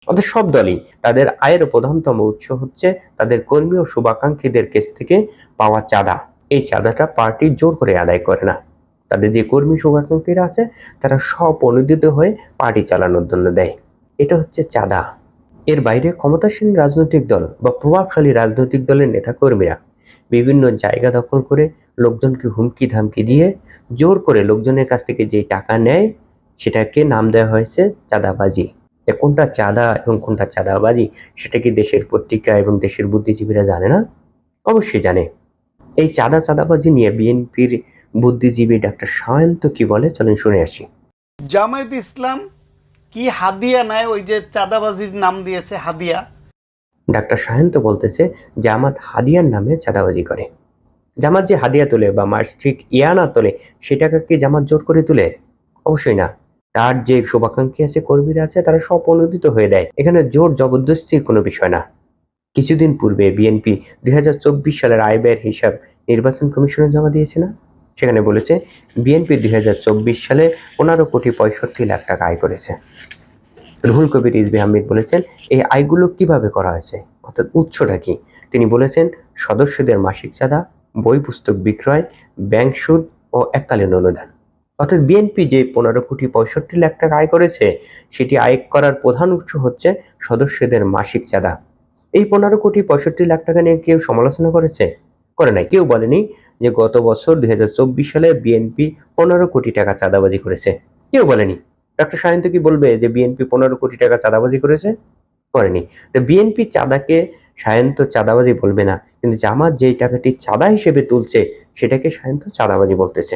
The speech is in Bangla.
অর্থাৎ সব দলই তাদের আয়ের প্রধানতম উৎস হচ্ছে তাদের কর্মী ও শুভাকাঙ্ক্ষীদের কাছ থেকে পাওয়া চাঁদা। এই চাঁদাটা পার্টি জোর করে আদায় করে না। তাদের যে কর্মী শুভাকাঙ্ক্ষীরা আছে তারা স্বপ্রণোদিত হয়ে পার্টি চালানোর জন্য দেয়। এটা হচ্ছে চাঁদা। এর বাইরে ক্ষমতাসীন রাজনৈতিক দল বা প্রভাবশালী রাজনৈতিক দলের নেতাকর্মীরা বিভিন্ন জায়গা দখল করে লোকজনকে হুমকি ধামকি দিয়ে জোর করে লোকজনের কাছ থেকে যে টাকা নেয় সেটাকে নাম দেওয়া হয়েছে চাঁদাবাজি। কোনটা চাঁদা এবং কোনটা চাঁদাবাজি সেটা কি দেশের পত্রিকা এবং দেশের বুদ্ধিজীবীরা জানে না? অবশ্যই জানে। এই চাঁদাবাজি নিয়ে বিএনপির বুদ্ধিজীবী ডাক্তার সায়ন্ত কি বলে চলেন শুনে আসি। জামায়াত ইসলাম কি হাদিয়া নেয়? ওই যে চাঁদাবাজির নাম দিয়েছে হাদিয়া। ডাক্তার সায়ন্ত বলতেছে জামাত হাদিয়ার নামে চাঁদাবাজি করে। জামাত যে হাদিয়া তোলে বা মাসিক ইয়ানা তোলে সেটাকে কি জামাত জোর করে তুলে? অবশ্যই না। তার যে শুভাকাঙ্ক্ষী আছে কর্মীরা আছে তারা স্বপ্রণোদিত হয়ে দেয়। এখানে জোর জবরদস্তির কোনো বিষয় না। কিছুদিন পূর্বে বিএনপি 2024 সালের আয় ব্যয়ের হিসাব নির্বাচন কমিশনে জমা দিয়েছে না? সেখানে বলেছে বিএনপি 2024 সালে 15,65,00,000 টাকা আয় করেছে। রুহুল কবির রিজভী আহমেদ বলেছেন এই আয়গুলো কিভাবে করা হয়েছে, অর্থাৎ উৎসটা কি। তিনি বলেছেন সদস্যদের মাসিক চাঁদা, বই পুস্তক বিক্রয়, ব্যাংক সুদ ও এককালীন অনুদান। অর্থাৎ বিএনপি যে 15,65,00,000 টাকা আয় করেছে সেটি আয় করার প্রধান উৎস হচ্ছে সদস্যদের মাসিক চাঁদা। এই 15,65,00,000 টাকা নিয়ে কেউ সমালোচনা করেছে? করে নাই। কেউ বলেনি যে গত বছর 2024 সালে বিএনপি 15 কোটি টাকা চাঁদাবাজি করেছে। কেউ বলেনি। ডক্টর সায়ন্ত কি বলবে যে বিএনপি 15 কোটি টাকা চাঁদাবাজি করেছে? করেনি। তো বিএনপি চাঁদাকে সায়ন্ত চাঁদাবাজি বলবে না, কিন্তু জামাত যেই টাকাটি চাঁদা হিসেবে তুলছে সেটাকে সায়ন্ত চাঁদাবাজি বলতেছে।